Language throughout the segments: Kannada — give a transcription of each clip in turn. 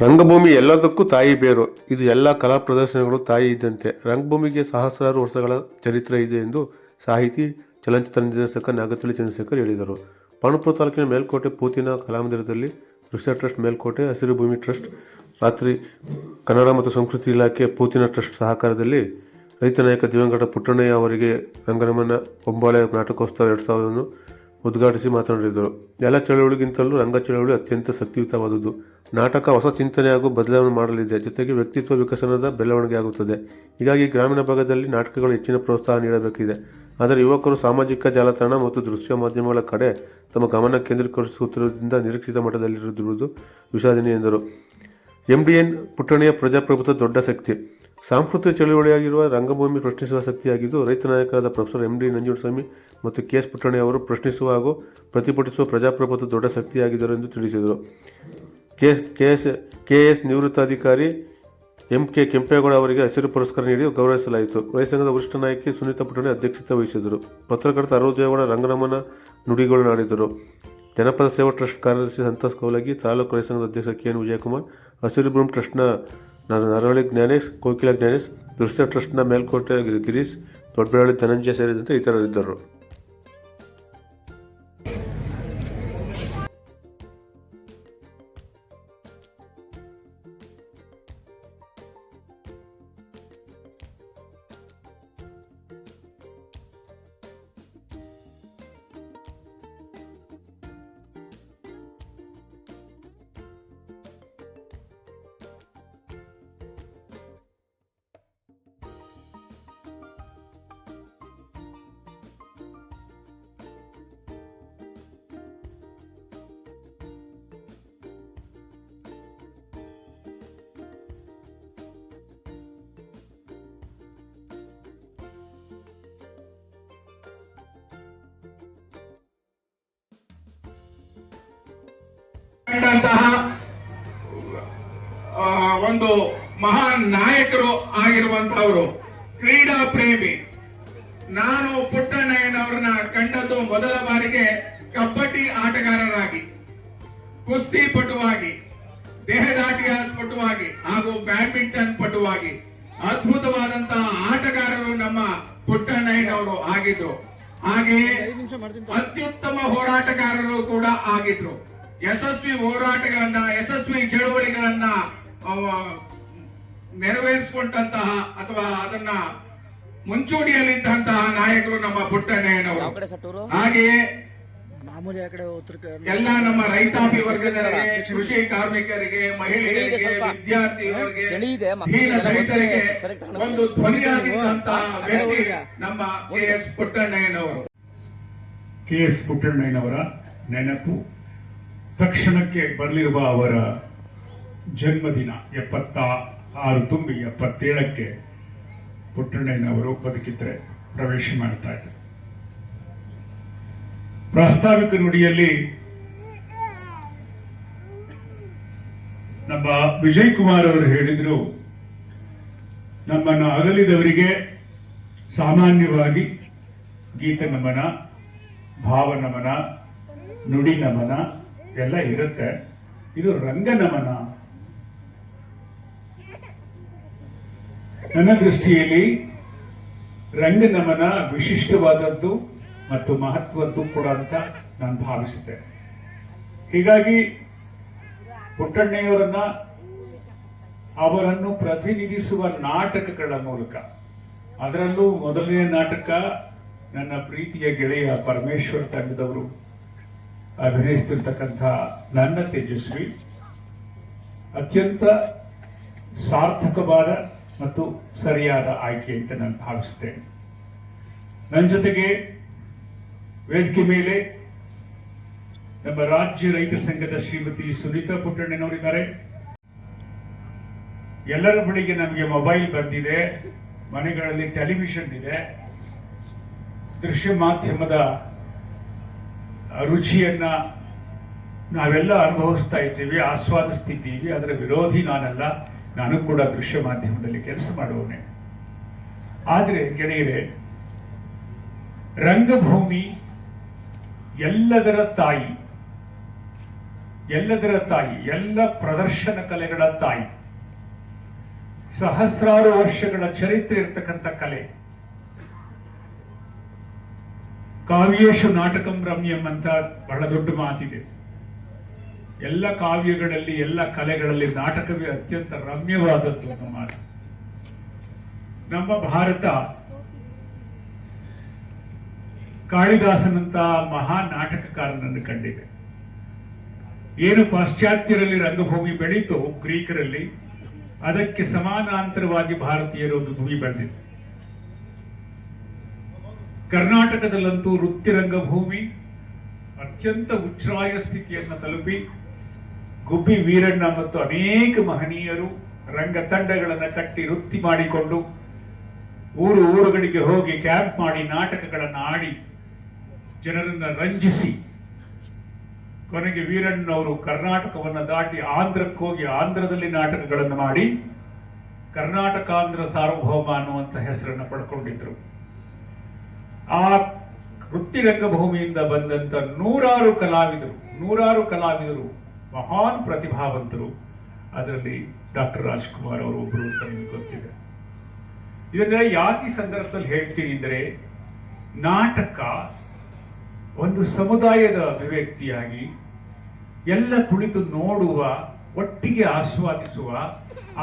ರಂಗಭೂಮಿ ಎಲ್ಲದಕ್ಕೂ ತಾಯಿ ಬೇರು. ಇದು ಎಲ್ಲ ಕಲಾ ಪ್ರದರ್ಶನಗಳು ತಾಯಿ ಇದ್ದಂತೆ. ರಂಗಭೂಮಿಗೆ ಸಹಸ್ರಾರು ವರ್ಷಗಳ ಚರಿತ್ರೆ ಇದೆ ಎಂದು ಸಾಹಿತಿ, ಚಲನಚಿತ್ರ ನಿರ್ದೇಶಕ ನಾಗತಿಳಿ ಚಂದ್ರಶೇಖರ್ ಹೇಳಿದರು. ಪಾಂಡುಪುರ ತಾಲೂಕಿನ ಮೇಲ್ಕೋಟೆ ಪೂತಿನ ಕಲಾಮಂದಿರದಲ್ಲಿ ದೃಶ್ಯ ಟ್ರಸ್ಟ್, ಮೇಲ್ಕೋಟೆ ಹಸಿರು ಭೂಮಿ ಟ್ರಸ್ಟ್, ರಾತ್ರಿ ಕನ್ನಡ ಮತ್ತು ಸಂಸ್ಕೃತಿ ಇಲಾಖೆ, ಪೂತಿನ ಟ್ರಸ್ಟ್ ಸಹಕಾರದಲ್ಲಿ ರೈತ ನಾಯಕ ದಿವಂಗತ ಪುಟ್ಟಣ್ಣಯ್ಯ ಅವರಿಗೆ ರಂಗನಮನ ಹೊಂಬಾಳೆ ನಾಟಕೋತ್ಸವ 2000 ಉದ್ಘಾಟಿಸಿ ಮಾತನಾಡಿದರು. ಎಲ್ಲ ಚಳವಳಿಗಿಂತಲೂ ರಂಗ ಚಳವಳಿ ಅತ್ಯಂತ ಶಕ್ತಿಯುತವಾದುದು. ನಾಟಕ ಹೊಸ ಚಿಂತನೆ ಹಾಗೂ ಬದಲಾವಣೆ ಮಾಡಲಿದೆ. ಜೊತೆಗೆ ವ್ಯಕ್ತಿತ್ವ ವಿಕಸನದ ಬೆಳವಣಿಗೆ ಆಗುತ್ತದೆ. ಹೀಗಾಗಿ ಗ್ರಾಮೀಣ ಭಾಗದಲ್ಲಿ ನಾಟಕಗಳು ಹೆಚ್ಚಿನ ಪ್ರೋತ್ಸಾಹ ನೀಡಬೇಕಿದೆ. ಆದರೆ ಯುವಕರು ಸಾಮಾಜಿಕ ಜಾಲತಾಣ ಮತ್ತು ದೃಶ್ಯ ಮಾಧ್ಯಮಗಳ ಕಡೆ ತಮ್ಮ ಗಮನ ಕೇಂದ್ರೀಕರಿಸುತ್ತಿರುವುದರಿಂದ ನಿರೀಕ್ಷಿತ ಮಟ್ಟದಲ್ಲಿರುವುದು ವಿಷಾದನೀಯ ಎಂದರು. MDN ಪುಟ್ಟಣ್ಣಯ್ಯ ಪ್ರಜಾಪ್ರಭುತ್ವ ದೊಡ್ಡ ಶಕ್ತಿ. ಸಾಂಸ್ಕೃತಿಕ ಚಳುವಳಿಯಾಗಿರುವ ರಂಗಭೂಮಿ ಪ್ರಶ್ನಿಸುವ ಶಕ್ತಿಯಾಗಿದ್ದು, ರೈತ ನಾಯಕರಾದ ಪ್ರೊಫೆಸರ್ MD ನಂಜುಂಡಸ್ವಾಮಿ ಮತ್ತು KS ಪುಟ್ಟಣ್ಣಯ್ಯ ಅವರು ಪ್ರಶ್ನಿಸುವ ಹಾಗೂ ಪ್ರತಿಭಟಿಸುವ ಪ್ರಜಾಪ್ರಭುತ್ವ ದೊಡ್ಡ ಶಕ್ತಿಯಾಗಿದ್ದರು ಎಂದು ತಿಳಿಸಿದರು. KS ನಿವೃತ್ತ ಅಧಿಕಾರಿ MK ಕೆಂಪೇಗೌಡ ಅವರಿಗೆ ಹಸಿರು ಪುರಸ್ಕಾರ ನೀಡಿ ಗೌರವಿಸಲಾಯಿತು. ರೈತಸಂಘದ ವರಿಷ್ಠ ನಾಯಕಿ ಸುನೀತಾ ಪುಟ್ಟಣ್ಣಯ್ಯ ಅಧ್ಯಕ್ಷತೆ ವಹಿಸಿದರು. ಪತ್ರಕರ್ತ ಅರುಣದೇವಗೌಡ ರಂಗನಮನ ನುಡಿಗಳು ನಾಡಿದರು. ಜನಪದ ಸೇವಾ ಟ್ರಸ್ಟ್ ಕಾರ್ಯದರ್ಶಿ ಸಂತೋಷ್ ಕೌಲಗಿ, ತಾಲೂಕು ರೈತಸಂಘದ ಅಧ್ಯಕ್ಷ KN ವಿಜಯಕುಮಾರ್, ಹಸಿರು ಭೂಮಿ ಟ್ರಸ್ಟ್ನ ನರವಳ್ಳಿ ಜ್ಞಾನೇಶ್, ಕೋಕಿಲ ಜ್ಞಾನೇಶ್, ದೃಶ್ಯ ಟ್ರಸ್ಟ್ನ ಮೇಲ್ಕೋಟೆ ಗಿರೀಶ್, ದೊಡ್ಡಬಳ್ಳಾಳಿ ಧನಂಜಯ ಸೇರಿದಂತೆ ಇತರರಿದ್ದರು. ಒಂದು ಮಹಾನ್ ನಾಯಕರು ಆಗಿರುವಂತಹವರು, ಕ್ರೀಡಾ ಪ್ರೇಮಿ. ನಾನು ಪುಟ್ಟಣ್ಣಯ್ಯನವರನ್ನ ಕಂಡದ್ದು ಮೊದಲ ಬಾರಿಗೆ ಕಬಡ್ಡಿ ಆಟಗಾರರಾಗಿ, ಕುಸ್ತಿ ಪಟುವಾಗಿ, ದೇಹದಾಟಿಯ ಪಟುವಾಗಿ ಹಾಗೂ ಬ್ಯಾಡ್ಮಿಂಟನ್ ಪಟುವಾಗಿ ಅದ್ಭುತವಾದಂತಹ ಆಟಗಾರರು ನಮ್ಮ ಪುಟ್ಟಣ್ಣಯ್ಯನವರು ಆಗಿದ್ರು. ಹಾಗೆಯೇ ಅತ್ಯುತ್ತಮ ಹೋರಾಟಗಾರರು ಕೂಡ ಆಗಿದ್ರು. ಯಶಸ್ವಿ ಹೋರಾಟಗಳನ್ನ, ಯಶಸ್ವಿ ಚಳುವಳಿಗಳನ್ನ ನೆರವೇರಿಸಿಕೊಂಡಂತಹ ಅಥವಾ ಅದನ್ನ ಮುಂಚೂಣಿಯಲ್ಲಿದ್ದಂತಹ ನಾಯಕರು ನಮ್ಮ ಪುಟ್ಟಣ್ಣಯ್ಯನವರು. ಹಾಗೆಯೇ ಎಲ್ಲ ನಮ್ಮ ರೈತಾಪಿ ವರ್ಗದವರಿಗೆ, ಕೃಷಿ ಕಾರ್ಮಿಕರಿಗೆ, ಮಹಿಳೆಯರಿಗೆ, ವಿದ್ಯಾರ್ಥಿಗಳಿಗೆ, ರೈತರಿಗೆ ಒಂದು ಧ್ವನಿಯಾಗಿದ್ದಂತಹ ವ್ಯಕ್ತಿ ನಮ್ಮ KS ಪುಟ್ಟಣ್ಣಯ್ಯನವರು. KS ಪುಟ್ಟಣ್ಣಯ್ಯನವರ ನೆನಪು ತಕ್ಷಣಕ್ಕೆ ಬರಲಿರುವ ಅವರ ಜನ್ಮದಿನ 76 ತುಂಬಿ 77ಕ್ಕೆ ಪುಟ್ಟಣ್ಣಯ್ಯನವರು ಬದುಕಿದ್ರೆ ಪ್ರವೇಶ ಮಾಡ್ತಾ ಇದ್ದಾರೆ. ಪ್ರಾಸ್ತಾವಿಕ ನುಡಿಯಲ್ಲಿ ನಮ್ಮ ವಿಜಯ್ ಕುಮಾರ್ ಅವರು ಹೇಳಿದ್ರು, ನಮ್ಮನ್ನು ಅಗಲಿದವರಿಗೆ ಸಾಮಾನ್ಯವಾಗಿ ಗೀತ ನಮನ, ಭಾವ ನಮನ, ನುಡಿ ನಮನ ಎಲ್ಲ ಇರುತ್ತೆ. ಇದು ರಂಗ ನಮನ. ನನ್ನ ದೃಷ್ಟಿಯಲ್ಲಿ ರಂಗ ನಮನ ವಿಶಿಷ್ಟವಾದದ್ದು ಮತ್ತು ಮಹತ್ವದ್ದು ಕೂಡ ಅಂತ ನಾನು ಭಾವಿಸುತ್ತೇನೆ. ಹೀಗಾಗಿ ಪುಟ್ಟಣ್ಣಯ್ಯವರನ್ನ, ಅವರನ್ನು ಪ್ರತಿನಿಧಿಸುವ ನಾಟಕಗಳ ಮೂಲಕ, ಅದರಲ್ಲೂ ಮೊದಲನೇ ನಾಟಕ ನನ್ನ ಪ್ರೀತಿಯ ಗೆಳೆಯ ಪರಮೇಶ್ವರ್ ತಂಡದವರು ಅಭಿನಯಿಸುತ್ತಿರ್ತಕ್ಕಂಥ ನನ್ನ ತೇಜಸ್ವಿ ಅತ್ಯಂತ ಸಾರ್ಥಕವಾದ ಮತ್ತು ಸರಿಯಾದ ಆಯ್ಕೆ ಅಂತ ನಾನು ಭಾವಿಸುತ್ತೇನೆ. ನನ್ನ ಜೊತೆಗೆ ವೇದಿಕೆ ಮೇಲೆ ನಮ್ಮ ರಾಜ್ಯ ರೈತ ಸಂಘದ ಶ್ರೀಮತಿ ಸುನೀತಾ ಪುಟ್ಟಣ್ಣನವರಿದ್ದಾರೆ. ಎಲ್ಲರ ಬಳಿಗೆ ನಮಗೆ ಮೊಬೈಲ್ ಬಂದಿದೆ, ಮನೆಗಳಲ್ಲಿ ಟೆಲಿವಿಷನ್ ಇದೆ, ದೃಶ್ಯ ಮಾಧ್ಯಮದ ರುಚಿಯನ್ನ ನಾವೆಲ್ಲ ಅನುಭವಿಸ್ತಾ ಇದ್ದೀವಿ, ಆಸ್ವಾದಿಸ್ತಿದ್ದೀವಿ. ಅದರ ವಿರೋಧಿ ನಾನಲ್ಲ, ನಾನು ಕೂಡ ದೃಶ್ಯ ಮಾಧ್ಯಮದಲ್ಲಿ ಕೆಲಸ ಮಾಡುವವನೇ. ಆದರೆ ಗೆಳೆಯರೇ, ರಂಗಭೂಮಿ ಎಲ್ಲದರ ತಾಯಿ. ಎಲ್ಲದರ ತಾಯಿ, ಎಲ್ಲ ಪ್ರದರ್ಶನ ಕಲೆಗಳ ತಾಯಿ, ಸಹಸ್ರಾರು ವರ್ಷಗಳ ಚರಿತ್ರೆ ಇರತಕ್ಕಂಥ ಕಲೆ. ಕಾವ್ಯೇಶು ನಾಟಕಂ ರಮ್ಯಂ ಅಂತ ಬಹಳ ದೊಡ್ಡ ಮಾತಿದೆ. ಎಲ್ಲ ಕಾವ್ಯಗಳಲ್ಲಿ, ಎಲ್ಲ ಕಲೆಗಳಲ್ಲಿ ನಾಟಕವೇ ಅತ್ಯಂತ ರಮ್ಯವಾದದ್ದು ಅನ್ನೋ ಮಾತು. ನಮ್ಮ ಭಾರತ ಕಾಳಿದಾಸನಂತ ಮಹಾ ನಾಟಕಕಾರನನ್ನು ಕಂಡಿದೆ. ಏನು ಪಾಶ್ಚಾತ್ಯರಲ್ಲಿ ರಂಗಭೂಮಿ ಬೆಳೀತು, ಗ್ರೀಕರಲ್ಲಿ, ಅದಕ್ಕೆ ಸಮಾನಾಂತರವಾಗಿ ಭಾರತೀಯರು ಒಂದು ಭೂಮಿ ಬೆಳೆದಿದೆ. ಕರ್ನಾಟಕದಲ್ಲಂತೂ ವೃತ್ತಿ ರಂಗಭೂಮಿ ಅತ್ಯಂತ ಉಚ್ಛ್ರಾಯ ಸ್ಥಿತಿಯನ್ನು ತಲುಪಿ ಗುಬ್ಬಿ ವೀರಣ್ಣ ಮತ್ತು ಅನೇಕ ಮಹನೀಯರು ರಂಗ ತಂಡಗಳನ್ನು ಕಟ್ಟಿ ವೃತ್ತಿ ಮಾಡಿಕೊಂಡು ಊರುಗಳಿಗೆ ಹೋಗಿ ಕ್ಯಾಂಪ್ ಮಾಡಿ ನಾಟಕಗಳನ್ನು ಆಡಿ ಜನರನ್ನ ರಂಜಿಸಿ ಕೊನೆಗೆ ವೀರಣ್ಣನವರು ಕರ್ನಾಟಕವನ್ನು ದಾಟಿ ಆಂಧ್ರಕ್ಕೆ ಹೋಗಿ ಆಂಧ್ರದಲ್ಲಿ ನಾಟಕಗಳನ್ನು ಮಾಡಿ ಕರ್ನಾಟಕಾಂಧ್ರ ಸಾರ್ವಭೌಮ ಅನ್ನುವಂಥ ಹೆಸರನ್ನು ಪಡ್ಕೊಂಡಿದ್ರು. ಆ ವೃತ್ತಿ ರಂಗಭೂಮಿಯಿಂದ ಬಂದಂತ ನೂರಾರು ಕಲಾವಿದರು ಮಹಾನ್ ಪ್ರತಿಭಾವಂತರು. ಅದರಲ್ಲಿ ಡಾಕ್ಟರ್ ರಾಜ್ಕುಮಾರ್ ಅವರು ಒಬ್ಬರು ಅಂತ ನಿಮ್ಗೆ ಗೊತ್ತಿದೆ. ಇದನ್ನ ಯಾಕೆ ಈ ಸಂದರ್ಭದಲ್ಲಿ ಹೇಳ್ತೀನಿ ಅಂದರೆ, ನಾಟಕ ಒಂದು ಸಮುದಾಯದ ಅಭಿವ್ಯಕ್ತಿಯಾಗಿ ಎಲ್ಲ ಕುಳಿತು ನೋಡುವ, ಒಟ್ಟಿಗೆ ಆಸ್ವಾದಿಸುವ,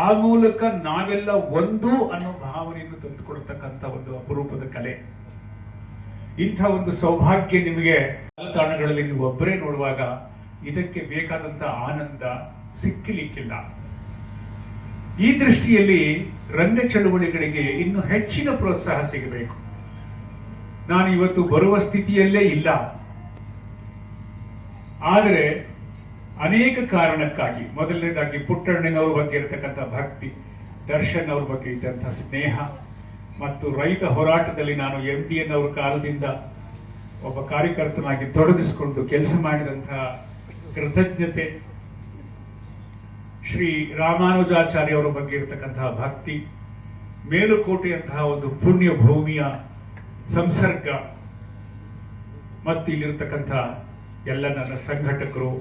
ಆ ಮೂಲಕ ನಾವೆಲ್ಲ ಒಂದು ಅನ್ನೋ ಭಾವನೆಯನ್ನು ತಂದುಕೊಡ್ತಕ್ಕಂಥ ಒಂದು ಅಪರೂಪದ ಕಲೆ. ಇಂಥ ಒಂದು ಸೌಭಾಗ್ಯ ನಿಮಗೆ ತಾಣಗಳಲ್ಲಿ ನೀವು ಒಬ್ಬರೇ ನೋಡುವಾಗ ಇದಕ್ಕೆ ಬೇಕಾದಂತ ಆನಂದ ಸಿಕ್ಕಲಿಕ್ಕಿಲ್ಲ. ಈ ದೃಷ್ಟಿಯಲ್ಲಿ ರಂಗ ಚಳುವಳಿಗಳಿಗೆ ಇನ್ನು ಹೆಚ್ಚಿನ ಪ್ರೋತ್ಸಾಹ ಸಿಗಬೇಕು. ನಾನು ಇವತ್ತು ಬರುವ ಸ್ಥಿತಿಯಲ್ಲೇ ಇಲ್ಲ, ಆದರೆ ಅನೇಕ ಕಾರಣಕ್ಕಾಗಿ, ಮೊದಲನೇದಾಗಿ ಪುಟ್ಟಣ್ಣನವ್ರ ಬಗ್ಗೆ ಇರತಕ್ಕಂಥ ಭಕ್ತಿ, ದರ್ಶನ್ ಅವ್ರ ಬಗ್ಗೆ ಇದ್ದಂಥ ಸ್ನೇಹ, ಮತ್ತು ರೈತ ಹೋರಾಟದಲ್ಲಿ ನಾನು MTN ಅವರ ಕಾಲದಿಂದ ಒಬ್ಬ ಕಾರ್ಯಕರ್ತನಾಗಿ ತೊಡಗಿಸಿಕೊಂಡು ಕೆಲಸ ಮಾಡಿದಂತಹ ಕೃತಜ್ಞತೆ, ಶ್ರೀ ರಾಮಾನುಜಾಚಾರ್ಯ ಅವರ ಬಗ್ಗೆ ಇರತಕ್ಕಂತಹ ಭಕ್ತಿ, ಮೇಲುಕೋಟೆಯಂತಹ ಒಂದು ಪುಣ್ಯ ಭೂಮಿಯ ಸಂಸರ್ಗ, ಮತ್ತು ಇಲ್ಲಿರತಕ್ಕಂಥ ಎಲ್ಲ ನನ್ನ ಸಂಘಟಕರು,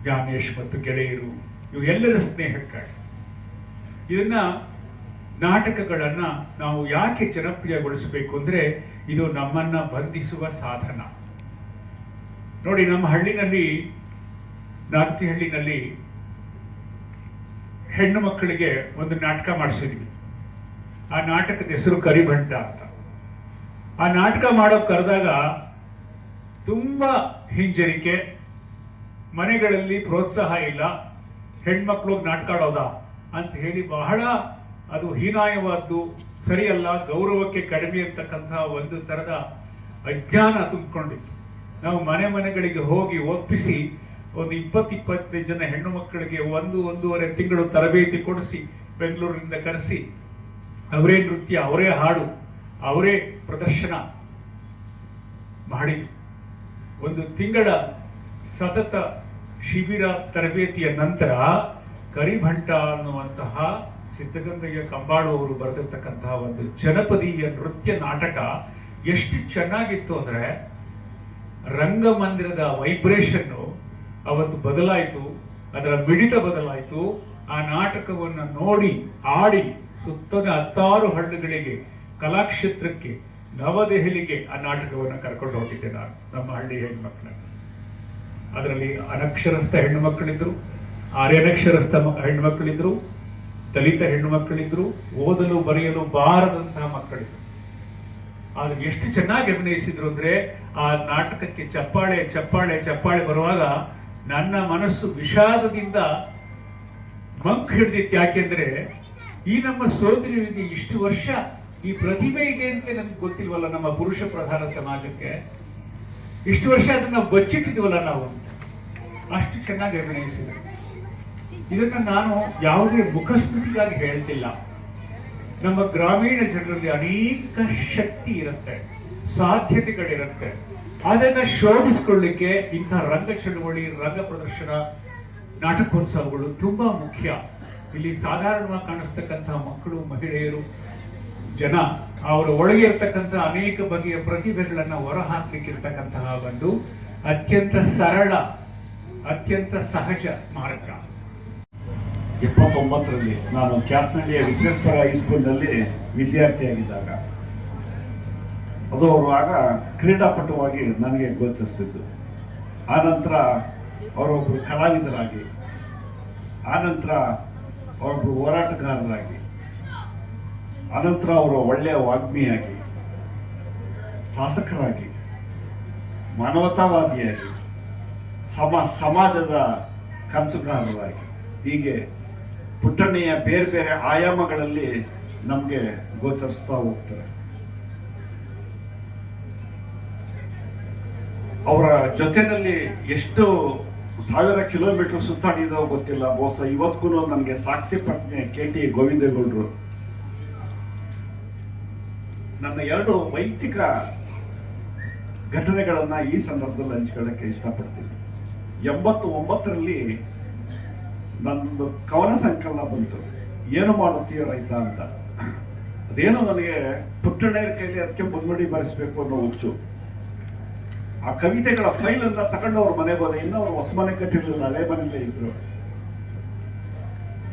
ಜ್ಞಾನೇಶ್ ಮತ್ತು ಗೆಳೆಯರು, ಇವು ಎಲ್ಲರ ಸ್ನೇಹಕ್ಕಾಗಿ ಇದನ್ನ ನಾಟಕಗಳನ್ನ ನಾವು ಯಾಕೆ ಜನಪ್ರಿಯಗೊಳಿಸಬೇಕು ಅಂದ್ರೆ, ಇದು ನಮ್ಮನ್ನ ಬಂಧಿಸುವ ಸಾಧನ. ನೋಡಿ, ನಮ್ಮ ಹಳ್ಳಿನಲ್ಲಿ, ನಾರ್ತಿಹಳ್ಳಿನಲ್ಲಿ ಹೆಣ್ಣು ಮಕ್ಕಳಿಗೆ ಒಂದು ನಾಟಕ ಮಾಡಿಸಿದ್ವಿ. ಆ ನಾಟಕದ ಹೆಸರು ಕರಿಭಂಟ ಅಂತ. ಆ ನಾಟಕ ಮಾಡೋಕೆ ಕರೆದಾಗ ತುಂಬಾ ಹಿಂಜರಿಕೆ, ಮನೆಗಳಲ್ಲಿ ಪ್ರೋತ್ಸಾಹ ಇಲ್ಲ, ಹೆಣ್ಮಕ್ಳು ನಾಟಕ ಆಡೋದಾ ಅಂತ ಹೇಳಿ ಬಹಳ ಅದು ಹೀನಾಯವಾದ್ದು, ಸರಿಯಲ್ಲ, ಗೌರವಕ್ಕೆ ಕಡಿಮೆ ಅಂತಕ್ಕಂತಹ ಒಂದು ತರದ ಅಜ್ಞಾನ ತುಂಬಿಕೊಂಡಿತ್ತು. ನಾವು ಮನೆಗಳಿಗೆ ಹೋಗಿ ಒಪ್ಪಿಸಿ ಒಂದು 20-25 ಜನ ಹೆಣ್ಣು ಮಕ್ಕಳಿಗೆ 1-1.5 ತಿಂಗಳು ತರಬೇತಿ ಕೊಡಿಸಿ ಬೆಂಗಳೂರಿನಿಂದ ಕರೆಸಿ ಅವರೇ ನೃತ್ಯ, ಅವರೇ ಹಾಡು, ಅವರೇ ಪ್ರದರ್ಶನ ಮಾಡಿ 1 ತಿಂಗಳ ಸತತ ಶಿಬಿರ ತರಬೇತಿಯ ನಂತರ ಕರಿಭಂಟ ಅನ್ನುವಂತಹ ಸಿದ್ಧಗಂಗಯ್ಯ ಕಂಬಾಳು ಅವರು ಬರೆದಿರ್ತಕ್ಕಂತಹ ಒಂದು ಜನಪದೀಯ ನೃತ್ಯ ನಾಟಕ ಎಷ್ಟು ಚೆನ್ನಾಗಿತ್ತು ಅಂದ್ರೆ, ರಂಗಮಂದಿರದ ವೈಬ್ರೇಷನ್ ಅವತ್ತು ಬದಲಾಯಿತು, ಅದರ ಮಿಡಿತ ಬದಲಾಯಿತು. ಆ ನಾಟಕವನ್ನು ನೋಡಿ ಆಡಿ ಸುತ್ತದ 16 ಹಳ್ಳಿಗಳಿಗೆ, ಕಲಾಕ್ಷೇತ್ರಕ್ಕೆ, ನವದೆಹಲಿಗೆ ಆ ನಾಟಕವನ್ನು ಕರ್ಕೊಂಡು ಹೋಗಿದ್ದೆ ನಾನು, ನಮ್ಮ ಹಳ್ಳಿ ಹೆಣ್ಮಕ್ಳನ್ನ. ಅದರಲ್ಲಿ ಅನಕ್ಷರಸ್ಥ ಹೆಣ್ಣು ಮಕ್ಕಳಿದ್ರು, ಆರ್ಯನಕ್ಷರಸ್ಥ ಹೆಣ್ಣು ಮಕ್ಕಳಿದ್ರು, ದಲಿತ ಹೆಣ್ಣು ಮಕ್ಕಳಿದ್ರು, ಓದಲು ಬರೆಯಲು ಬಾರದಂತಹ ಮಕ್ಕಳಿದ್ರು. ಆದ್ರೆ ಎಷ್ಟು ಚೆನ್ನಾಗಿ ಅಭಿನಯಿಸಿದ್ರು ಅಂದ್ರೆ, ಆ ನಾಟಕಕ್ಕೆ ಚಪ್ಪಾಳೆ ಚಪ್ಪಾಳೆ ಚಪ್ಪಾಳೆ ಬರುವಾಗ ನನ್ನ ಮನಸ್ಸು ವಿಷಾದದಿಂದ ಮಂಕ್ ಹಿಡಿದಿತ್ತು. ಯಾಕೆಂದ್ರೆ ಈ ನಮ್ಮ ಸೋದರಿಯರಿಗೆ ಇಷ್ಟು ವರ್ಷ ಈ ಪ್ರತಿಭೆ ಇದೆ ಅಂತ ನಮ್ಗೆ ಗೊತ್ತಿಲ್ವಲ್ಲ, ನಮ್ಮ ಪುರುಷ ಪ್ರಧಾನ ಸಮಾಜಕ್ಕೆ ಇಷ್ಟು ವರ್ಷ ಅದನ್ನ ಬಚ್ಚಿಟ್ಟಿದ್ವಲ್ಲ ನಾವು, ಅಷ್ಟು ಚೆನ್ನಾಗಿ ಅಭಿನಯಿಸಿದ್ರು. ಇದನ್ನ ನಾನು ಯಾವುದೇ ಮುಖಸ್ತುತಿಗಾಗಿ ಹೇಳ್ತಿಲ್ಲ. ನಮ್ಮ ಗ್ರಾಮೀಣ ಜನರಲ್ಲಿ ಅನೇಕ ಶಕ್ತಿ ಇರುತ್ತೆ, ಸಾಧ್ಯತೆಗಳಿರುತ್ತೆ. ಅದನ್ನ ಶೋಧಿಸಿಕೊಳ್ಳಿಕ್ಕೆ ಇಂಥ ರಂಗ ಚಳುವಳಿ, ರಂಗ ಪ್ರದರ್ಶನ, ನಾಟಕೋತ್ಸವಗಳು ತುಂಬಾ ಮುಖ್ಯ. ಇಲ್ಲಿ ಸಾಧಾರಣವಾಗಿ ಕಾಣಿಸ್ತಕ್ಕಂತಹ ಮಕ್ಕಳು, ಮಹಿಳೆಯರು, ಜನ ಅವರ ಒಳಗೆ ಇರತಕ್ಕಂಥ ಅನೇಕ ಬಗೆಯ ಪ್ರತಿಭೆಗಳನ್ನ ಹೊರಹಾಕ್ಲಿಕ್ಕಿರ್ತಕ್ಕಂತಹ ಒಂದು ಅತ್ಯಂತ ಸರಳ ಅತ್ಯಂತ ಸಹಜ ಸ್ಮಾರಕ. 79ರಲ್ಲಿ ನಾನು ಕ್ಯಾತ್ನಹಳ್ಳಿಯ ವಿಶ್ವೇಶ್ವರ ಹೈಸ್ಕೂಲ್ನಲ್ಲಿ ವಿದ್ಯಾರ್ಥಿಯಾಗಿದ್ದಾಗ, ಅದು ಅವರು ಆಗ ಕ್ರೀಡಾಪಟುವಾಗಿ ನನಗೆ ಗೋಚರಿಸಿದ್ದು. ಆನಂತರ ಅವರೊಬ್ಬರು ಕಲಾವಿದರಾಗಿ, ಆನಂತರ ಅವರೊಬ್ಬರು ಹೋರಾಟಗಾರರಾಗಿ, ಆನಂತರ ಅವರು ಒಳ್ಳೆಯ ವಾಗ್ಮಿಯಾಗಿ, ಶಾಸಕರಾಗಿ, ಮಾನವತಾವಾದಿಯಾಗಿ, ಸಮಾಜದ ಕನಸುಗಾರರಾಗಿ, ಹೀಗೆ ಪುಟ್ಟಣ್ಣೆಯ ಬೇರೆ ಬೇರೆ ಆಯಾಮಗಳಲ್ಲಿ ನಮಗೆ ಗೋಚರಿಸ್ತಾ ಹೋಗ್ತಾರೆ. ಅವರ ಜೊತೆನಲ್ಲಿ ಎಷ್ಟು 1000 ಕಿಲೋಮೀಟರ್ ಸುತ್ತಾಡಿದೋ ಗೊತ್ತಿಲ್ಲ. ಬಹುಶಃ ಇವತ್ತಿಗೂ ನನಗೆ ಸಾಕ್ಷಿ ಪ್ರಜ್ಞೆ KT ಗೋವಿಂದೇಗೌಡರು. ನನ್ನ 2 ವೈಯಕ್ತಿಕ ಘಟನೆಗಳನ್ನ ಈ ಸಂದರ್ಭದಲ್ಲಿ ಹಂಚಿಕೊಳ್ಳಕ್ಕೆ ಇಷ್ಟಪಡ್ತೀನಿ. 89ರಲ್ಲಿ ನನ್ನೊಂದು ಕವನ ಸಂಕಲನ ಬಂತು, ಏನು ಮಾಡುತ್ತೀಯ ರೈತ ಅಂತ. ಅದೇನೋ ನನಗೆ ಪುಟ್ಟಣ್ಣಯ್ಯರ ಕೈಲಿ ಅದಕ್ಕೆ ಮುನ್ನುಡಿ ಬರೆಸಬೇಕು ಅನ್ನೋ ಹುಚ್ಚು. ಆ ಕವಿತೆಗಳ ಫೈಲ್ ಅನ್ನ ತಗೊಂಡು ಅವ್ರ ಮನೆಗೆ ಹೋದೆ. ಇನ್ನು ಅವ್ರು ಹೊಸ ಮನೆ ಕಟ್ಟಿರ್ಲಿಲ್ಲ, ಹಳೆ ಮನೆಯಲ್ಲೇ ಇದ್ರು.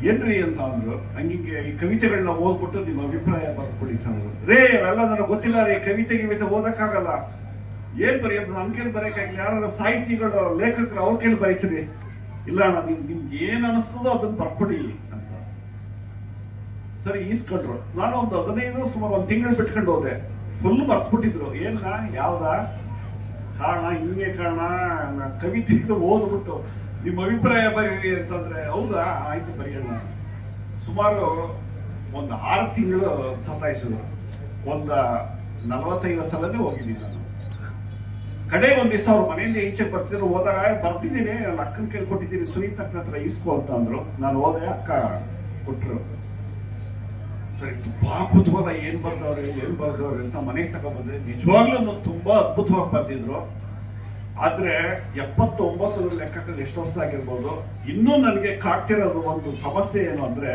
ಏನ್ರಿ ಅಂತ ಅಂದ್ರು. ಹಂಗಿಗೆ ಈ ಕವಿತೆಗಳನ್ನ ಓದ್ಬಿಟ್ಟು ನಿಮ್ಮ ಅಭಿಪ್ರಾಯ ಬರ್ಕೊಡಿ ಸರ್. ರೇ ಅವೆಲ್ಲ ನನಗೆ ಗೊತ್ತಿಲ್ಲ ರೀ, ಕವಿತೆ ಓದಕ್ಕಾಗಲ್ಲ. ಏನ್ ಬರೆಯೋದು, ನನ್ ಕೇಳಿ ಬರೆಯಕ್ಕಾಗಿಲ್ಲ. ಯಾರು ಸಾಹಿತಿಗಳು ಲೇಖಕರು ಅವ್ರ ಕೇಳಿ ಬರೀತೀರಿ. ಇಲ್ಲ ನಿಮ್ಗೆ ಏನ್ ಅನಿಸ್ತದೋ ಅದನ್ನ ಬರ್ಕೊಡಿ ಅಂತ. ಸರಿ ಈಸ್ಕೊಂಡ್ರು. ನಾನು ಒಂದು 15 ಸುಮಾರು 1 ತಿಂಗಳು ಬಿಟ್ಕೊಂಡು ಹೋದೆ. ಫುಲ್ ಬರ್ಸ್ಬಿಟ್ಟಿದ್ರು. ಏನ ಯಾವ್ದ ಕಾರಣ, ಹಿಂಗೆ ಕಾರಣ, ಕವಿತೆ ಓದ್ಬಿಟ್ಟು ನಿಮ್ಮ ಅಭಿಪ್ರಾಯ ಬರೀರಿ ಅಂತಂದ್ರೆ, ಹೌದಾ ಆಯ್ತು ಬರೆಯೋಣ. ಸುಮಾರು ಒಂದು 6 ತಿಂಗಳು ಸತಾಯಿಸಿದ್ರು. ಒಂದು 45 ಸಲನೇ ಹೋಗಿದ್ದೀನಿ ನಾನು. ಕಡೆ ಒಂದ್ ದಿವಸ ಅವ್ರ ಮನೆಯಿಂದ ಈಚೆ ಬರ್ತಿದ್ರು. ಹೋದಾಗ ಬರ್ತಿದ್ದೀನಿ, ನನ್ನ ಅಕ್ಕನ ಕೇಳಿ ಕೊಟ್ಟಿದ್ದೀನಿ, ಸುನೀತಕ್ಕ ಹತ್ರ ಇಸ್ಕೋ ಅಂತ ಅಂದ್ರು. ನಾನು ಹೋದೆ, ಅಕ್ಕ ಕೊಟ್ರು. ಸರಿ ತುಂಬಾ ಕುತೂಹಲ, ಏನ್ ಬರ್ದವ್ರೆ ಅಂತ ಮನೆಗೆ ತಗೊಂಡ್ಬಂದ್ರೆ ನಿಜವಾಗ್ಲೂ ತುಂಬಾ ಅದ್ಭುತವಾಗಿ ಬರ್ತಿದ್ರು. ಆದ್ರೆ 79 ಲೆಕ್ಕದಲ್ಲಿ ಎಷ್ಟು ವರ್ಷ ಆಗಿರ್ಬೋದು. ಇನ್ನೂ ನನಗೆ ಕಾಡ್ತಿರೋದು ಒಂದು ಸಮಸ್ಯೆ ಏನು ಅಂದ್ರೆ,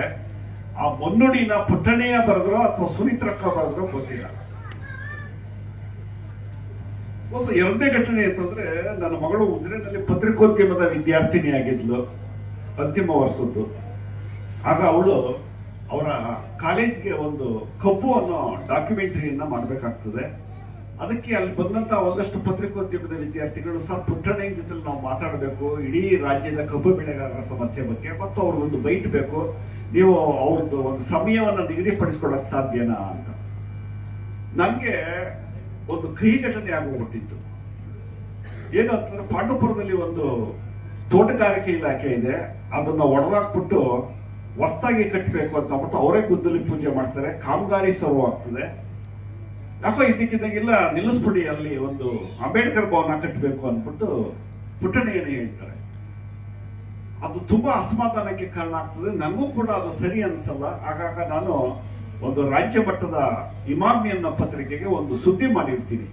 ಆ ಮುನ್ನುಡಿನ ಪುಟ್ಟಣ್ಣಯ್ಯ ಬರೆದ್ರು ಅಥವಾ ಸುನೀತ್ರಕ್ಕ ಬರೆದ್ರು ಗೊತ್ತಿಲ್ಲ. ಒಂದು 2ನೇ ಘಟನೆ ಅಂತಂದ್ರೆ, ನನ್ನ ಮಗಳು ಉಜಿರೆನಲ್ಲಿ ಪತ್ರಿಕೋದ್ಯಮದ ವಿದ್ಯಾರ್ಥಿನಿ ಆಗಿದ್ಲು, ಅಂತಿಮ ವರ್ಷದ್ದು. ಆಗ ಅವಳು ಅವರ ಕಾಲೇಜ್ಗೆ ಒಂದು ಕಬ್ಬು ಅನ್ನೋ ಡಾಕ್ಯುಮೆಂಟರಿಯನ್ನ ಮಾಡಬೇಕಾಗ್ತದೆ. ಅದಕ್ಕೆ ಅಲ್ಲಿ ಬಂದಂತ ಒಂದಷ್ಟು ಪತ್ರಿಕೋದ್ಯಮದ ವಿದ್ಯಾರ್ಥಿಗಳು, ಸರ್ ಪುಟ್ಟಣ್ಣಯ್ಯ ಜೊತೆ ನಾವು ಮಾತಾಡಬೇಕು ಇಡೀ ರಾಜ್ಯದ ಕಬ್ಬು ಬೆಳೆಗಾರರ ಸಮಸ್ಯೆ ಬಗ್ಗೆ, ಮತ್ತು ಅವ್ರಿಗೊಂದು ಬೈಟ್ ಬೇಕು, ನೀವು ಅವ್ರದ್ದು ಒಂದು ಸಮಯವನ್ನ ನಿಗದಿಪಡಿಸ್ಕೊಳಕ್ ಸಾಧ್ಯನಾ ಅಂತ. ನನಗೆ ಒಂದು ಕಹಿ ಘಟನೆ ಆಗೋಗ್ಬಿಟ್ಟಿತ್ತು. ಏನು ಅಂತಂದ್ರೆ, ಪಾಂಡವಪುರದಲ್ಲಿ ಒಂದು ತೋಟಗಾರಿಕೆ ಇಲಾಖೆ ಇದೆ. ಅದನ್ನ ಒಡೆದಾಕ್ಬಿಟ್ಟು ಹೊಸದಾಗಿ ಕಟ್ಟಬೇಕು ಅಂತ ಅಂದ್ಬಿಟ್ಟು ಅವರೇ ಗುದ್ದಲಿ ಪೂಜೆ ಮಾಡ್ತಾರೆ. ಕಾಮಗಾರಿ ಶುರುವಾಗ್ತದೆ. ಯಾಕೋ ಇದ್ದಕ್ಕಿದ್ದಾಗೆಲ್ಲ ನಿಲ್ಲಿಸ್ಬಿಡಿ, ಅಲ್ಲಿ ಒಂದು ಅಂಬೇಡ್ಕರ್ ಭವನ ಕಟ್ಟಬೇಕು ಅಂದ್ಬಿಟ್ಟು ಪುಟ್ಟಣ್ಣಯ್ಯನೇ ಹೇಳ್ತಾರೆ. ಅದು ತುಂಬಾ ಅಸಮಾಧಾನಕ್ಕೆ ಕಾರಣ ಆಗ್ತದೆ. ನನಗೂ ಕೂಡ ಅದು ಸರಿ ಅನ್ಸಲ್ಲ. ಆಗಾಗ ನಾನು ಒಂದು ರಾಜ್ಯ ಮಟ್ಟದ ಇಮಾಮಿ ಅನ್ನೋ ಪತ್ರಿಕೆಗೆ ಒಂದು ಸುದ್ದಿ ಮಾಡಿರ್ತೀನಿ,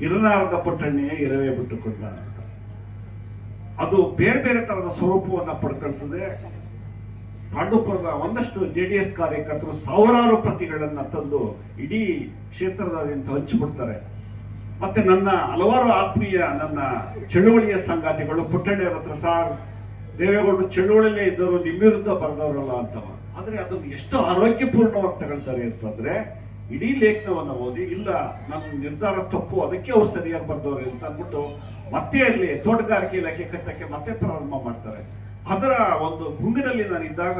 ಇರನಾರದ ಪುಟ್ಟಣ್ಣಯ್ಯ ಇರವೇ ಬಿಟ್ಟುಕೊಂಡ ಅಂತ. ಅದು ಬೇರೆ ಬೇರೆ ತರದ ಸ್ವರೂಪವನ್ನ ಪಡ್ಕೊಳ್ತದೆ. ಪಾಂಡವಪುರದ ಒಂದಷ್ಟು JDS ಕಾರ್ಯಕರ್ತರು ಸಾವಿರಾರು ಪ್ರತಿಗಳನ್ನ ತಂದು ಇಡೀ ಕ್ಷೇತ್ರದಾದ್ಯಂತ ಹಂಚಿಬಿಡ್ತಾರೆ. ಮತ್ತೆ ನನ್ನ ಹಲವಾರು ಆತ್ಮೀಯ ನನ್ನ ಚಳುವಳಿಯ ಸಂಗಾತಿಗಳು ಪುಟ್ಟಣ್ಣಯ್ಯರ ಹತ್ರ, ಸಾರ್ ದೇವೇಗೌಡರು ಚಳುವಳಿಯಲ್ಲೇ ಇದ್ದವರು, ನಿಮ್ಮ ವಿರುದ್ಧ ಬರೆದವರಲ್ಲ ಅಂತವ. ಆದ್ರೆ ಅದನ್ನು ಎಷ್ಟು ಆರೋಗ್ಯಪೂರ್ಣವಾಗಿ ತಗೊಳ್ತಾರೆ ಅಂತಂದ್ರೆ, ಇಡೀ ಲೇಖನವನ್ನ ಓದಿ, ಇಲ್ಲ ನನ್ನ ನಿರ್ಧಾರ ತಪ್ಪು, ಅದಕ್ಕೆ ಅವ್ರು ಸರಿಯಾಗಿ ಬರ್ದವ್ರೆ ಅಂತ ಅಂದ್ಬಿಟ್ಟು ಮತ್ತೆ ಅಲ್ಲಿ ತೋಟಗಾರಿಕೆ ಇಲಾಖೆ ಕಟ್ಟಕ್ಕೆ ಮತ್ತೆ ಪ್ರಾರಂಭ ಮಾಡ್ತಾರೆ. ಅದರ ಒಂದು ಗುಂಗಿನಲ್ಲಿ ನಾನು ಇದ್ದಾಗ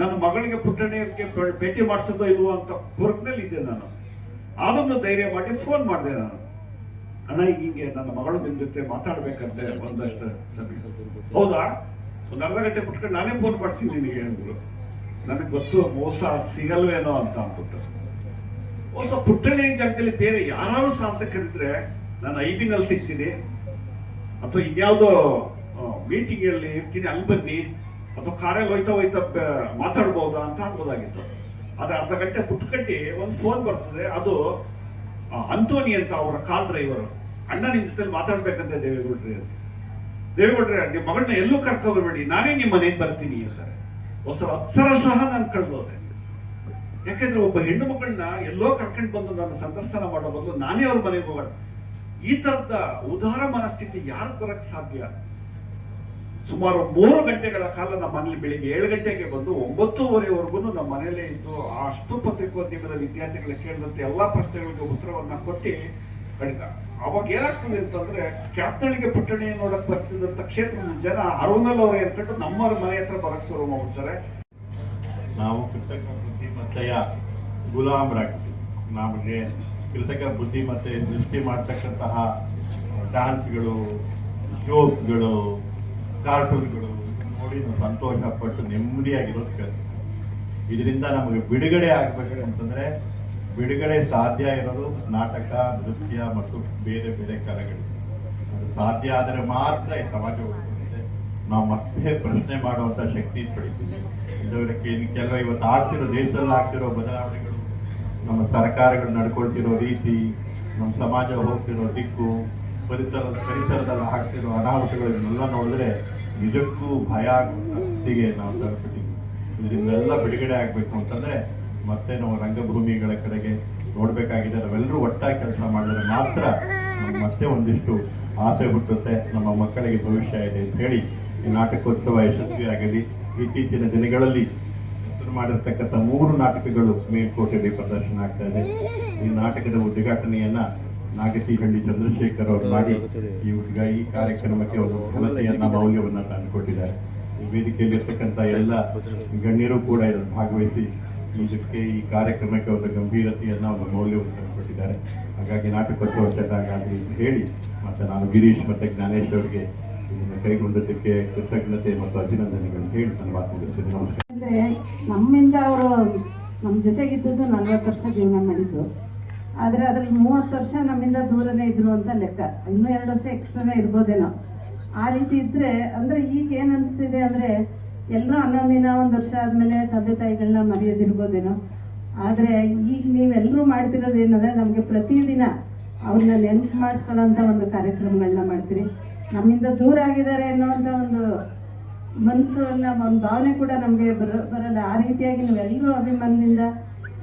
ನನ್ನ ಮಗಳಿಗೆ ಪುಟ್ಟಣ್ಣಯ್ಯರಿಗೆ ಭೇಟಿ ಮಾಡಿಸೋದೋ ಇಲ್ವೋ ಅಂತ ಕೊರಗಿನಲ್ಲಿ ಇದ್ದೆ ನಾನು. ಅದನ್ನು ಧೈರ್ಯ ಮಾಡಿ ಫೋನ್ ಮಾಡಿದೆ ನಾನು, ಅಣ್ಣ ಹಿಂಗೆ ನನ್ನ ಮಗಳು ನಿಮ್ ಜೊತೆ ಮಾತಾಡ್ಬೇಕಂತೆ ಒಂದಷ್ಟು ಸಮಯ. ಹೌದಾ, ಒಂದು ಅರ್ಧ ಗಂಟೆ ಬಿಟ್ಕೊಂಡು ನಾನೇ ಫೋನ್ ಮಾಡ್ತೀನಿ ನಿನಗೆ ಅಂದ್ರು. ನನಗೆ ಗೊತ್ತು ಮೋಸ ಸಿಗಲ್ವೇನೋ ಅಂತ ಅಂದ್ಬಿಟ್ಟು. ಒಂದು ಪುಟ್ಟಣ್ಣಯ್ಯ ಜಾಗದಲ್ಲಿ ಬೇರೆ ಯಾರು ಶಾಸಕರಿದ್ರೆ ನಾನು ಐಬಿನಲ್ಲಿ ಸಿಗ್ತೀನಿ, ಅಥವಾ ಇನ್ಯಾವುದೋ ಮೀಟಿಂಗ್ ಅಲ್ಲಿ ಇರ್ತೀನಿ, ಅಲ್ಲಿ ಬನ್ನಿ, ಅಥವಾ ಕಾರಲ್ಲಿ ಹೋಯ್ತಾ ಮಾತಾಡ್ಬೋದಾ ಅಂತ ಅನ್ಬೋದಾಗಿತ್ತು. ಆದ್ರೆ ಅರ್ಧ ಗಂಟೆ ಕುತ್ಕಟ್ಟಿ ಒಂದು ಫೋನ್ ಬರ್ತದೆ. ಅದು ಅಂತೋನಿ ಅಂತ ಅವರ ಕಾರ್ ಡ್ರೈವರ್. ಅಣ್ಣ ನಿಮ್ ಜೊತೆ ಮಾತಾಡ್ಬೇಕಂತ ದೇವೇಗೌಡ್ರಿ ಅಂತ. ದೇವೇಗೌಡ್ರೆ ನಿಮ್ಮ ಮಗಳನ್ನ ಎಲ್ಲೂ ಕರ್ಕೋಬೇಡಿ, ನಾನೇ ನಿಮ್ಮ ಮನೆಗೆ ಬರ್ತೀನಿ ಸರ್. ಹೊಸ ಅಕ್ಷರಶಃ ನಾನು ಕಳ್ದೋದೆ. ಯಾಕೆಂದ್ರೆ ಒಬ್ಬ ಹೆಣ್ಣು ಮಗಳನ್ನ ಎಲ್ಲೋ ಕರ್ಕೊಂಡು ಬಂದು ನಾನು ಸಂದರ್ಶನ ಮಾಡೋ ಬದಲು ನಾನೇ ಅವ್ರ ಮನೆಗೆ ಹೋಗೋಣ. ಈ ತರದ ಉದಾರ ಮನಸ್ಥಿತಿ ಯಾರು ಬರಕ್ ಸಾಧ್ಯ? ಸುಮಾರು 3 ಗಂಟೆಗಳ ಕಾಲ ನಮ್ಮ ಮನೇಲಿ ಬೆಳಿಗ್ಗೆ 7 ಗಂಟೆಗೆ ಬಂದು 9:30ವರೆಗೂ ನಮ್ಮ ಮನೆಯಲ್ಲೇ ಇದ್ದು ಅಷ್ಟು ಪತ್ರಿಕೋದ್ಯಮದ ವಿದ್ಯಾರ್ಥಿಗಳು ಕೇಳಿದಂತೆ ಎಲ್ಲಾ ಪ್ರಶ್ನೆಗಳಿಗೆ ಉತ್ತರವನ್ನ ಕೊಟ್ಟು ಕಡಿತ. ಅವಾಗ ಏನಾಗ್ತದೆ ಅಂತಂದ್ರೆ ಕ್ಯಾಪ್ತಳಿಗೆ ಪುಟ್ಟಣಿ ನೋಡಕ್ ಬರ್ತಿದ್ದಂತ ಕ್ಷೇತ್ರದ ಜನ ಅರುಣಲ್ ಅವ್ರ ಏರ್ಕೊಂಡು ನಮ್ಮ ಮನೆ ಹತ್ರ ಬರಕ್ ಶುರು ಮಾಡ್ತಾರೆ. ನಾವು ಕೃತಕ ಬುದ್ಧಿಮತ್ತೆಯ ಗುಲಾಮರಾಗ್ತೀವಿ. ನಮಗೆ ಕೃತಕ ಬುದ್ಧಿಮತ್ತೆ ಸೃಷ್ಟಿ ಮಾಡ್ತಕ್ಕಂತಹ ಡ್ಯಾನ್ಸ್ಗಳು, ಜೋಕ್ಗಳು, ಕಾರ್ಟೂನ್ಗಳು ನೋಡಿ ನಾವು ಸಂತೋಷ ಪಟ್ಟು ನೆಮ್ಮದಿಯಾಗಿರೋದು ಕಲಿತು. ಇದರಿಂದ ನಮಗೆ ಬಿಡುಗಡೆ ಆಗ್ಬೇಕು ಅಂತಂದ್ರೆ ಬಿಡುಗಡೆ ಸಾಧ್ಯ ಇರೋದು ನಾಟಕ, ನೃತ್ಯ ಮತ್ತು ಬೇರೆ ಬೇರೆ ಕಲೆಗಳು. ಅದು ಸಾಧ್ಯ ಆದರೆ ಮಾತ್ರ ಈ ಸಮಾಜ ಉಳಿಯುತ್ತೆ. ನಾವು ಮತ್ತೆ ಪ್ರಶ್ನೆ ಮಾಡುವಂತ ಶಕ್ತಿ ಪಡಿತೀವಿ. ಇದಕ್ಕೆ ಕೆಲವು ಇವತ್ತು ಆಗ್ತಿರೋ ದೇಶದಲ್ಲಿ ಆಗ್ತಿರೋ ಬದಲಾವಣೆಗಳು, ನಮ್ಮ ಸರ್ಕಾರಗಳು ನಡ್ಕೊಳ್ತಿರೋ ರೀತಿ, ನಮ್ಮ ಸಮಾಜ ಹೋಗ್ತಿರೋ ದಿಕ್ಕು, ಪರಿಸರದಲ್ಲಿ ಆಗ್ತಿರೋ ಅನಾಹುತಗಳನ್ನೆಲ್ಲ ನೋಡಿದ್ರೆ ನಿಜಕ್ಕೂ ಭಯ ಸ್ಥಿತಿಗೆ ನಾವು ತಲುಪಿದ್ದೀವಿ. ಇದರಿಂದೆಲ್ಲ ಬಿಡುಗಡೆ ಆಗ್ಬೇಕು ಅಂತಂದ್ರೆ ಮತ್ತೆ ನಾವು ರಂಗಭೂಮಿಗಳ ಕಡೆಗೆ ನೋಡ್ಬೇಕಾಗಿದೆ. ನಾವೆಲ್ಲರೂ ಒಟ್ಟಾಗಿ ಕೆಲಸ ಮಾಡಿದ್ರೆ ಮಾತ್ರ ನಮ್ಗೆ ಮತ್ತೆ ಒಂದಿಷ್ಟು ಆಸೆ ಹುಟ್ಟುತ್ತೆ, ನಮ್ಮ ಮಕ್ಕಳಿಗೆ ಭವಿಷ್ಯ ಇದೆ ಅಂತ ಹೇಳಿ ಈ ನಾಟಕೋತ್ಸವ ಯಶಸ್ವಿಯಾಗಲಿ. ಇತ್ತೀಚಿನ ದಿನಗಳಲ್ಲಿ ಹೆಸರು ಮಾಡಿರ್ತಕ್ಕಂಥ 3 ನಾಟಕಗಳು ಮೇಲ್ಕೋಟೆಯಲ್ಲಿ ಪ್ರದರ್ಶನ ಆಗ್ತಾ ಇದೆ. ಈ ನಾಟಕದ ಉದ್ಘಾಟನೆಯನ್ನ ನಾಗತಿಹಳ್ಳಿ ಚಂದ್ರಶೇಖರ್ ಅವರು ಮಾಡಿ ಈ ಕಾರ್ಯಕ್ರಮಕ್ಕೆ ಒಂದು ಘನತೆಯನ್ನ, ಮೌಲ್ಯವನ್ನ ತಂದುಕೊಟ್ಟಿದ್ದಾರೆ. ಈ ವೇದಿಕೆಯಲ್ಲಿ ಇರ್ತಕ್ಕಂಥ ಎಲ್ಲ ಗಣ್ಯರು ಕೂಡ ಇದನ್ನು ಭಾಗವಹಿಸಿ ಇದಕ್ಕೆ ಈ ಕಾರ್ಯಕ್ರಮಕ್ಕೆ ಒಂದು ಗಂಭೀರತೆಯನ್ನ, ಒಂದು ಮೌಲ್ಯವನ್ನು ತಂದುಕೊಟ್ಟಿದ್ದಾರೆ. ಹಾಗಾಗಿ ನಾಟಕೋತ್ಸವ ಚೆನ್ನಾಗಾಗಲಿ ಅಂತ ಹೇಳಿ ಮತ್ತೆ ನಾನು ಗಿರೀಶ್ ಮತ್ತೆ ಜ್ಞಾನೇಶ್ ಅವರಿಗೆ ಇದನ್ನು ಕೈಗೊಂಡದಕ್ಕೆ ಕೃತಜ್ಞತೆ ಮತ್ತು ಅಭಿನಂದನೆಗಳು ಹೇಳಿ ನನ್ನ ಮಾತು ಮುಗಿಸ್ತೇನೆ. ನಮಸ್ಕಾರ. ಅಂದರೆ ನಮ್ಮಿಂದ ಅವರು ನಮ್ಮ ಜೊತೆಗಿದ್ದದ್ದು 40 ವರ್ಷ ಜೀವನ ಮಾಡಿದ್ದು. ಆದರೆ ಅದ್ರಲ್ಲಿ 30 ವರ್ಷ ನಮ್ಮಿಂದ ದೂರನೇ ಇದ್ರು ಅಂತ ಲೆಕ್ಕ. ಇನ್ನೂ 2 ವರ್ಷ ಎಕ್ಸ್ಟ್ರಾನೇ ಇರ್ಬೋದೇನೋ. ಆ ರೀತಿ ಇದ್ರೆ ಅಂದರೆ ಈಗ ಏನು ಅನಿಸ್ತಿದೆ ಅಂದರೆ ಎಲ್ಲರೂ 11 ದಿನ 1 ವರ್ಷ ಆದಮೇಲೆ ತಂದೆ ತಾಯಿಗಳನ್ನ ಮರೆಯೋದಿರ್ಬೋದೇನೋ. ಆದರೆ ಈಗ ನೀವೆಲ್ಲರೂ ಮಾಡ್ತಿರೋದು ಏನಂದರೆ ನಮಗೆ ಪ್ರತಿದಿನ ಅವ್ರನ್ನ ನೆನಪು ಮಾಡಿಸ್ಕೊಳ್ಳೋಂಥ ಒಂದು ಕಾರ್ಯಕ್ರಮಗಳನ್ನ ಮಾಡ್ತೀರಿ. ನಮ್ಮಿಂದ ದೂರ ಆಗಿದ್ದಾರೆ ಅನ್ನೋವಂಥ ಒಂದು ಮನಸ್ಸನ್ನ, ಒಂದು ಭಾವನೆ ಕೂಡ ನಮಗೆ ಬರಲ್ಲ. ಆ ರೀತಿಯಾಗಿ ನೀವೆಲ್ಲರೂ ಅಭಿಮಾನದಿಂದ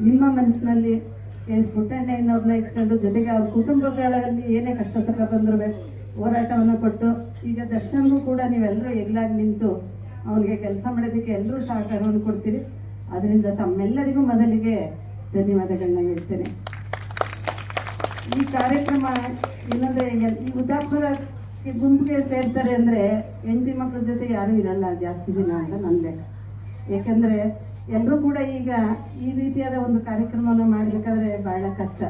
ನಿಮ್ಮ ಮನಸ್ಸಿನಲ್ಲಿ ಪುಟ್ಟಣ್ಣಯ್ಯನವ್ರನ್ನ ಇಟ್ಕೊಂಡು, ಜೊತೆಗೆ ಅವ್ರ ಕುಟುಂಬಗಳಲ್ಲಿ ಏನೇ ಕಷ್ಟ ಸುಖ ಬಂದರೂ ಹೋರಾಟವನ್ನು ಕೊಟ್ಟು, ಈಗ ದರ್ಶನ್ಗೂ ಕೂಡ ನೀವೆಲ್ಲರೂ ಎಗ್ಲಾಗಿ ನಿಂತು ಅವನಿಗೆ ಕೆಲಸ ಮಾಡೋದಕ್ಕೆ ಎಲ್ಲರೂ ಸಹಕಾರವನ್ನು ಕೊಡ್ತೀರಿ. ಅದರಿಂದ ತಮ್ಮೆಲ್ಲರಿಗೂ ಮೊದಲಿಗೆ ಧನ್ಯವಾದಗಳನ್ನ ಹೇಳ್ತೇನೆ. ಈ ಕಾರ್ಯಕ್ರಮ ಇನ್ನೊಂದು ಈ ಉದ್ದಾಪುರ ಗುಂಪಿಗೆ ಸೇರ್ತಾರೆ ಅಂದರೆ ಹೆಂಡತಿ ಮಕ್ಕಳ ಜೊತೆ ಯಾರೂ ಇರಲ್ಲ ಜಾಸ್ತಿ ದಿನ ಅಂತ ನನ್ನ ಲೆಕ್ಕ. ಏಕೆಂದರೆ ಎಲ್ಲರೂ ಕೂಡ ಈಗ ಈ ರೀತಿಯಾದ ಒಂದು ಕಾರ್ಯಕ್ರಮವನ್ನು ಮಾಡಬೇಕಾದ್ರೆ ಬಹಳ ಕಷ್ಟ.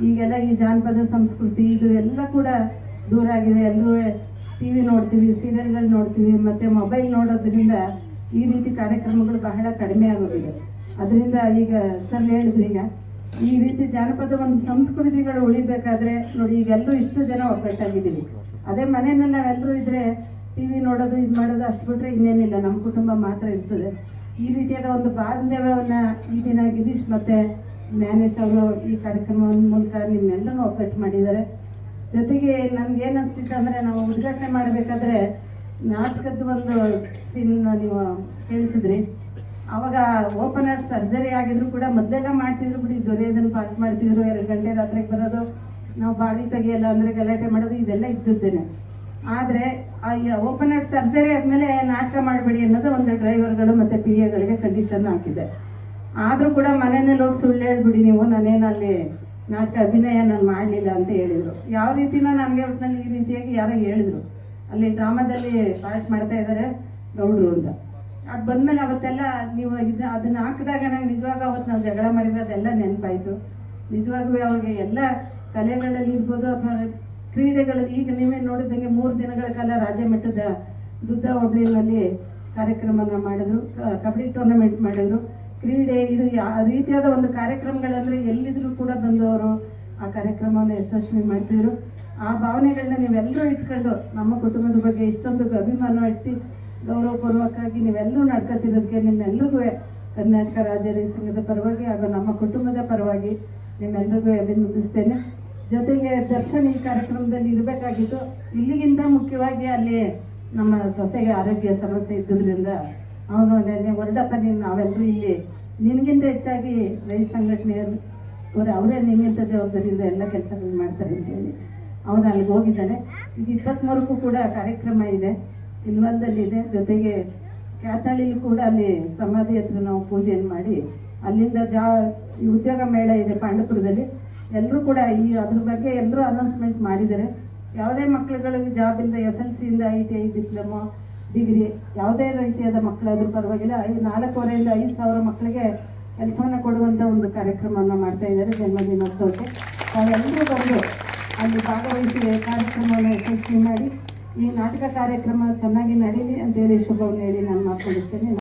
ಈಗೆಲ್ಲ ಈ ಜಾನಪದ ಸಂಸ್ಕೃತಿ ಇದು ಎಲ್ಲ ಕೂಡ ದೂರ ಆಗಿದೆ. ಎಲ್ಲರೂ ಟಿ ವಿ ನೋಡ್ತೀವಿ, ಸೀರಿಯಲ್ಗಳು ನೋಡ್ತೀವಿ, ಮತ್ತು ಮೊಬೈಲ್ ನೋಡೋದ್ರಿಂದ ಈ ರೀತಿ ಕಾರ್ಯಕ್ರಮಗಳು ಬಹಳ ಕಡಿಮೆ ಆಗೋದಿದೆ. ಅದರಿಂದ ಈಗ ಸರ್ ಹೇಳಿದ್ರು, ಈಗ ಈ ರೀತಿ ಜಾನಪದ ಒಂದು ಸಂಸ್ಕೃತಿಗಳು ಉಳಿಬೇಕಾದ್ರೆ ನೋಡಿ, ಈಗೆಲ್ಲರೂ ಇಷ್ಟು ಜನ ಒಗ್ಗಟ್ಟಾಗಿದ್ದೀವಿ. ಅದೇ ಮನೆಯಲ್ಲಿ ನಾವೆಲ್ಲರೂ ಇದ್ದರೆ ಟಿ ವಿ ನೋಡೋದು ಇದು ಮಾಡೋದು ಅಷ್ಟು ಬಿಟ್ಟರೆ ಇನ್ನೇನಿಲ್ಲ, ನಮ್ಮ ಕುಟುಂಬ ಮಾತ್ರ ಇರ್ತದೆ. ಈ ರೀತಿಯಾದ ಒಂದು ಬಾಂಧವ್ಯವನ್ನು ಈ ದಿನ ಗಿರೀಶ್ ಮತ್ತು ಜ್ಞಾನೇಶ್ ಅವರು ಈ ಕಾರ್ಯಕ್ರಮದ ಮೂಲಕ ನಿಮ್ಮೆಲ್ಲರೂ ಒಗ್ಗಟ್ಟು ಮಾಡಿದ್ದಾರೆ. ಜೊತೆಗೆ ನಮ್ಗೇನು ಅನಿಸ್ತಿತ್ತು ಅಂದರೆ, ನಾವು ಉದ್ಘಾಟನೆ ಮಾಡಬೇಕಾದ್ರೆ ನಾಟಕದ ಒಂದು ಸೀನ್ ನೀವು ಕೇಳಿಸಿದ್ರಿ. ಅವಾಗ ಓಪನ್ ಹಾರ್ಟ್ ಸರ್ಜರಿ ಆಗಿದ್ರು ಕೂಡ ಮೊದಲೆಲ್ಲ ಮಾಡ್ತಿದ್ರು ಬಿಡಿ, ದೊರೆಯೋದನ್ನು ಪಾಸ್ ಮಾಡ್ತಿದ್ರು, 2 ಗಂಟೆ ರಾತ್ರಿಗೆ ಬರೋದು, ನಾವು ಬಾವಿ ತೆಗಿಯಲ್ಲ ಅಂದರೆ ಗಲಾಟೆ ಮಾಡೋದು, ಇದೆಲ್ಲ ಇದ್ದಿದ್ದೇನೆ. ಆದರೆ ಓಪನ್ ಹಾರ್ಟ್ ಸರ್ಜರಿ ಆದಮೇಲೆ ನಾಟಕ ಮಾಡಬೇಡಿ ಅನ್ನೋದು ಒಂದು ಡ್ರೈವರ್ಗಳು ಮತ್ತು ಪಿ ಎಗಳಿಗೆ ಕಂಡೀಷನ್ ಹಾಕಿದೆ. ಆದರೂ ಕೂಡ ಮನೆಯಲ್ಲಿ ಹೋಗಿ ಸುಳ್ಳು ಹೇಳ್ಬಿಡಿ ನೀವು, ನಾನೇನು ಅಲ್ಲಿ ನಾಟಕ ಅಭಿನಯ ನಾನು ಮಾಡಲಿಲ್ಲ ಅಂತ ಹೇಳಿದರು. ಯಾವ ರೀತಿನ ನನಗೆ ಒಟ್ಟಿನಲ್ಲಿ ಈ ರೀತಿಯಾಗಿ ಯಾರೋ ಹೇಳಿದರು, ಅಲ್ಲಿ ಡ್ರಾಮಾದಲ್ಲಿ ಪಾರ್ಟ್ ಮಾಡ್ತಾ ಇದ್ದಾರೆ ಗೌಡ್ರು ಅಂತ. ಅದು ಬಂದಮೇಲೆ ಅವತ್ತೆಲ್ಲ ನೀವು ಅದನ್ನು ಹಾಕಿದಾಗ ನಂಗೆ ನಿಜವಾಗ ಅವತ್ತು ನಾವು ಜಗಳ ಮಾಡಿರೋದೆಲ್ಲ ನೆನಪಾಯಿತು. ನಿಜವಾಗ್ಲೂ ಅವ್ರಿಗೆ ಎಲ್ಲ ಕಲೆಗಳಲ್ಲಿ ಇರ್ಬೋದು ಅಥವಾ ಕ್ರೀಡೆಗಳಲ್ಲಿ, ಈಗ ನೀವೇ ನೋಡಿದಂಗೆ 3 ದಿನಗಳ ಕಾಲ ರಾಜ್ಯ ಮಟ್ಟದ ದುದ್ದ ಹೋಬಳಿಯಲ್ಲಿ ಕಾರ್ಯಕ್ರಮನ ಮಾಡಿದ್ರು, ಕಬಡ್ಡಿ ಟೂರ್ನಮೆಂಟ್ ಮಾಡಿದ್ರು, ಕ್ರೀಡೆ ಇದು ರೀತಿಯಾದ ಒಂದು ಕಾರ್ಯಕ್ರಮಗಳಂದರೆ ಎಲ್ಲಿದ್ರೂ ಕೂಡ ಬಂದವರು ಆ ಕಾರ್ಯಕ್ರಮವನ್ನು ಯಶಸ್ವಿ ಮಾಡ್ತಿದ್ರು. ಆ ಭಾವನೆಗಳನ್ನ ನೀವೆಲ್ಲರೂ ಇಟ್ಕೊಂಡು ನಮ್ಮ ಕುಟುಂಬದ ಬಗ್ಗೆ ಇಷ್ಟೊಂದು ಅಭಿಮಾನ ಇಟ್ಟು ಗೌರವಪೂರ್ವಕವಾಗಿ ನೀವೆಲ್ಲರೂ ನಡ್ಕೊತಿರೋದಕ್ಕೆ ನಿಮ್ಮೆಲ್ಲರಿಗೂ ಕರ್ನಾಟಕ ರಾಜ್ಯ ರೈತ ಸಂಘದ ಪರವಾಗಿ ಹಾಗೂ ನಮ್ಮ ಕುಟುಂಬದ ಪರವಾಗಿ ನಿಮ್ಮೆಲ್ಲರಿಗೂ ಅಭಿನಂದಿಸ್ತೇನೆ. ಜೊತೆಗೆ ದರ್ಶನ್ ಈ ಕಾರ್ಯಕ್ರಮದಲ್ಲಿ ಇರಬೇಕಾಗಿತ್ತು. ಇಲ್ಲಿಗಿಂತ ಮುಖ್ಯವಾಗಿ ಅಲ್ಲಿ ನಮ್ಮ ಸೊಸೆಗೆ ಆರೋಗ್ಯ ಸಮಸ್ಯೆ ಇದ್ದುದರಿಂದ ಅವನು ನೆನ್ನೆ ಹೊರಡಪ್ಪ, ನೀನು ನಾವೆಲ್ಲರೂ ಇಲ್ಲಿ ನಿನಗಿಂತ ಹೆಚ್ಚಾಗಿ ರೈತ ಸಂಘಟನೆಯವರು ಅವರೇ ನಿಮ್ಗಿಂತ ಜವಾಬ್ದಾರಿಯಿಂದ ಎಲ್ಲ ಕೆಲಸಗಳು ಮಾಡ್ತಾರೆ ಅಂತ ಹೇಳಿ ಅವನು ಅಲ್ಲಿಗೆ ಹೋಗಿದ್ದಾನೆ. ಈಗ 23ಕ್ಕೂ ಕೂಡ ಕಾರ್ಯಕ್ರಮ ಇದೆ. ಇಲ್ವಲ್ದಲ್ಲಿದೆ. ಜೊತೆಗೆ ಕ್ಯಾತಳ್ಳಿಲಿ ಕೂಡ ಅಲ್ಲಿ ಸಮಾಧಿ ಹತ್ರ ನಾವು ಪೂಜೆಯನ್ನು ಮಾಡಿ ಅಲ್ಲಿಂದ ಈ ಉದ್ಯೋಗ ಮೇಳ ಇದೆ ಪಾಂಡವಪುರದಲ್ಲಿ. ಎಲ್ಲರೂ ಕೂಡ ಅದ್ರ ಬಗ್ಗೆ ಎಲ್ಲರೂ ಅನೌನ್ಸ್ಮೆಂಟ್ ಮಾಡಿದ್ದಾರೆ. ಯಾವುದೇ ಮಕ್ಕಳುಗಳಿಗೆ ಜಾಬ್ ಇಲ್ಲದೆ SLC ಇಂದ ITI ಡಿಪ್ಲೊಮೊ ಡಿಗ್ರಿ ಯಾವುದೇ ರೀತಿಯಾದ ಮಕ್ಕಳಾದ್ರೂ ಪರವಾಗಿಲ್ಲ 4,500 ರಿಂದ 5,000 ಮಕ್ಕಳಿಗೆ ಕೆಲಸವನ್ನು ಕೊಡುವಂಥ ಒಂದು ಕಾರ್ಯಕ್ರಮವನ್ನು ಮಾಡ್ತಾ ಇದ್ದಾರೆ ಜನ್ಮದಿನೋತ್ಸವಕ್ಕೆ. ತಾವೆಲ್ಲರೂ ಬಂದು ಅಲ್ಲಿ ಭಾಗವಹಿಸಿ ಕಾರ್ಯಕ್ರಮವನ್ನು ಯಶಸ್ವಿ ಮಾಡಿ ಈ ನಾಟಕ ಕಾರ್ಯಕ್ರಮ ಚೆನ್ನಾಗಿ ನಡೀಲಿ ಅಂತೇಳಿ ಶುಭವನ್ನು ಹೇಳಿ ನಾನು ಮಾತನಾಡುತ್ತೇನೆ.